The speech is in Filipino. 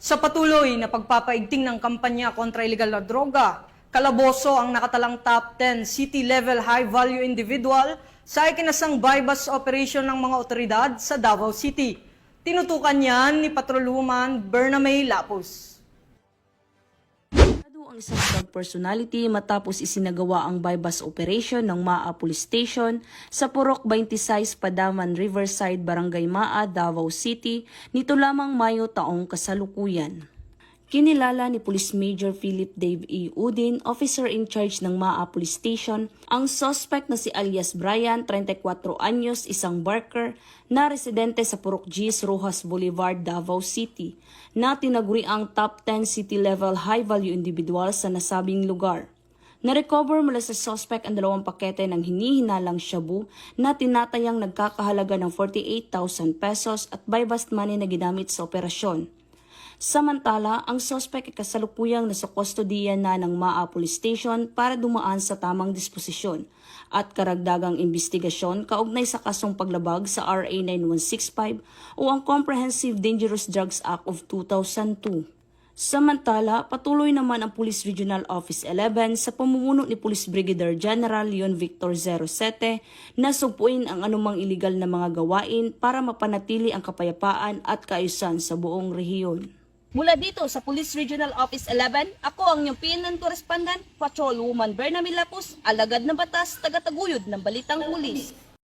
Sa patuloy na pagpapaigting ng kampanya kontra illegal na droga, kalaboso ang nakatalang top 10 city-level high-value individual sa ikinasang buy-bust operation ng mga otoridad sa Davao City. Tinutukan yan ni Patrolwoman Berna May Lapus. Ang isang drug personality matapos isinagawa ang buy-bust operation ng Maa Police Station sa Purok 26, Padaman, Riverside, Barangay Maa, Davao City nito lamang Mayo taong kasalukuyan. Kinilala ni Police Major Philip Dave E. Udin, officer in charge ng Maa Police Station, ang suspect na si alias Brian, 34 anyos, isang barker, na residente sa Purok G's, Rojas Boulevard, Davao City, na tinaguri ang top 10 city-level high-value individual sa nasabing lugar. Na-recover mula sa suspect ang 2 pakete ng hinihinalang shabu na tinatayang nagkakahalaga ng 48,000 pesos at buy-bust money na ginamit sa operasyon. Samantala, ang suspect ay kasalukuyang nasa kustodiya na ng Maa Police Station para dumaan sa tamang disposisyon at karagdagang investigasyon kaugnay sa kasong paglabag sa RA 9165 o ang Comprehensive Dangerous Drugs Act of 2002. Samantala, patuloy naman ang Police Regional Office 11 sa pamumuno ni Police Brigadier General Leon Victor 07 na sugpuin ang anumang iligal na mga gawain para mapanatili ang kapayapaan at kaayusan sa buong rehiyon. Mula dito sa Police Regional Office 11, ako ang inyong PNN Correspondent, Patrolwoman Berna May Lapus, alagad ng batas, tagataguyod ng Balitang Pulis.